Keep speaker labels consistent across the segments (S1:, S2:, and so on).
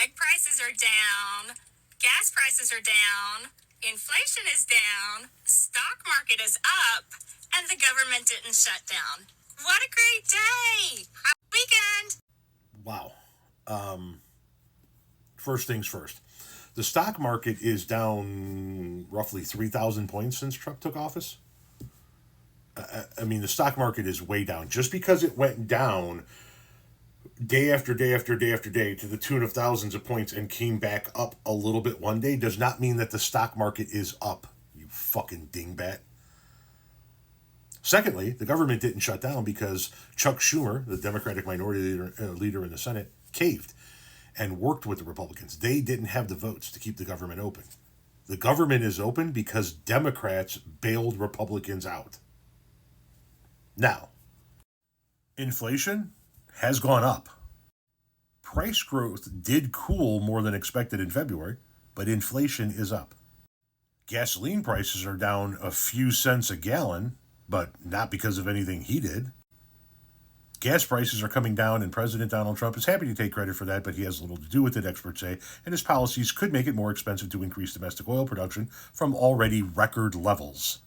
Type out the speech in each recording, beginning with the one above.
S1: Egg prices are down. Gas prices are down. Inflation is down. Stock market is up. And the government didn't shut down. What a great day. Happy weekend.
S2: Wow. First things first. The stock market is down roughly 3,000 points since Trump took office. I mean, the stock market is way down. Just because it went down day after day after day after day to the tune of thousands of points and came back up a little bit one day does not mean that the stock market is up, you fucking dingbat. Secondly, the government didn't shut down because Chuck Schumer, the Democratic minority leader in the Senate, caved and worked with the Republicans. They didn't have the votes to keep the government open. The government is open because Democrats bailed Republicans out. Now, inflation has gone up. Price growth did cool more than expected in February, but inflation is up. Gasoline prices are down a few cents a gallon, but not because of anything he did. Gas prices are coming down, and President Donald Trump is happy to take credit for that, but he has little to do with it, experts say, and his policies could make it more expensive to increase domestic oil production from already record levels.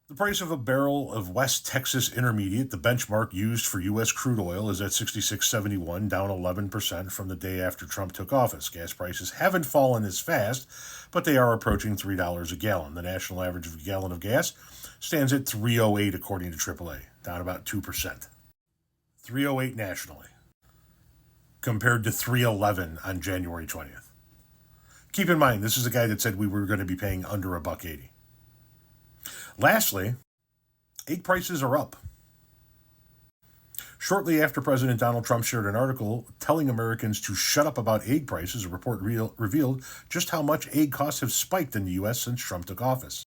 S2: The price of a barrel of West Texas Intermediate, the benchmark used for U.S. crude oil, is at $66.71, down 11% from the day after Trump took office. Gas prices haven't fallen as fast, but they are approaching $3 a gallon. The national average of a gallon of gas stands at $3.08 according to AAA, down about 2%. $3.08 nationally, compared to $3.11 on January 20th. Keep in mind, this is a guy that said we were going to be paying under $1.80. Lastly, egg prices are up. Shortly after President Donald Trump shared an article telling Americans to shut up about egg prices, a report revealed just how much egg costs have spiked in the U.S. since Trump took office.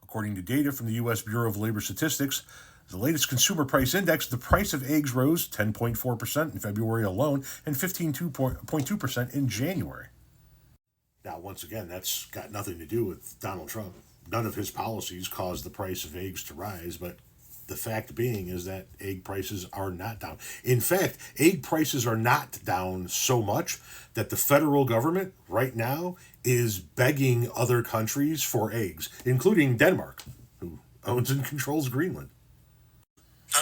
S2: According to data from the U.S. Bureau of Labor Statistics, the latest consumer price index, the price of eggs rose 10.4% in February alone and 15.2% in January. Now, once again, that's got nothing to do with Donald Trump. None of his policies caused the price of eggs to rise, but the fact being is that egg prices are not down. In fact, egg prices are not down so much that the federal government right now is begging other countries for eggs, including Denmark, who owns and controls Greenland.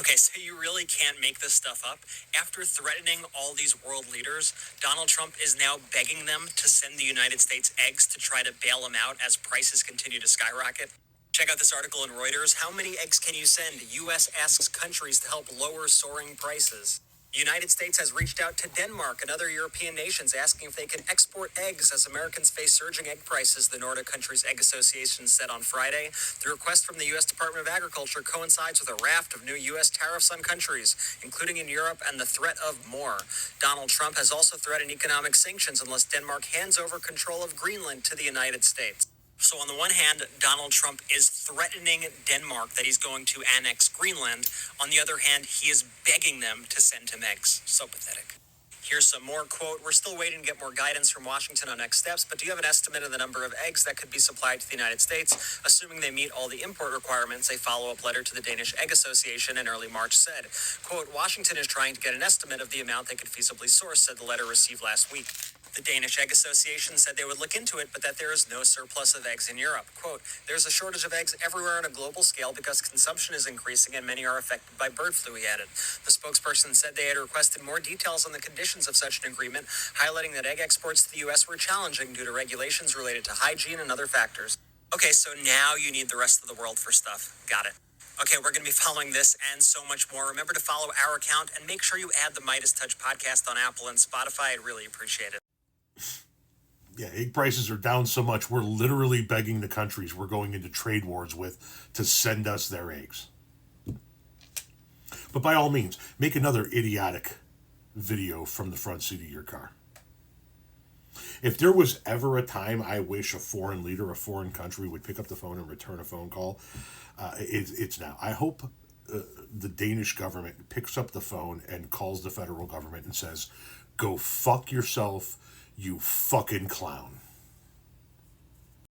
S3: Okay, so you really can't make this stuff up. After threatening all these world leaders, Donald Trump is now begging them to send the United States eggs to try to bail them out as prices continue to skyrocket. Check out this article in Reuters. How many eggs can you send? U.S. asks countries to help lower soaring prices. The United States has reached out to Denmark and other European nations asking if they can export eggs as Americans face surging egg prices, the Nordic Countries Egg Association said on Friday. The request from the U.S. Department of Agriculture coincides with a raft of new U.S. tariffs on countries, including in Europe, and the threat of more. Donald Trump has also threatened economic sanctions unless Denmark hands over control of Greenland to the United States. So on the one hand, Donald Trump is threatening Denmark that he's going to annex Greenland. On the other hand, he is begging them to send him eggs. So pathetic. Here's some more, quote, "We're still waiting to get more guidance from Washington on next steps, but do you have an estimate of the number of eggs that could be supplied to the United States, assuming they meet all the import requirements?" A follow-up letter to the Danish Egg Association in early March said. Quote, "Washington is trying to get an estimate of the amount they could feasibly source," said the letter received last week. The Danish Egg Association said they would look into it, but that there is no surplus of eggs in Europe. Quote, "There's a shortage of eggs everywhere on a global scale because consumption is increasing and many are affected by bird flu," he added. The spokesperson said they had requested more details on the conditions of such an agreement, highlighting that egg exports to the U.S. were challenging due to regulations related to hygiene and other factors. Okay, so now you need the rest of the world for stuff. Got it. Okay, we're going to be following this and so much more. Remember to follow our account and make sure you add the Midas Touch podcast on Apple and Spotify. I'd really appreciate it.
S2: Yeah, egg prices are down so much, we're literally begging the countries we're going into trade wars with to send us their eggs. But by all means, make another idiotic video from the front seat of your car. If there was ever a time I wish a foreign leader, a foreign country would pick up the phone and return a phone call, it's now. I hope the Danish government picks up the phone and calls the federal government and says, "Go fuck yourself, you fucking clown."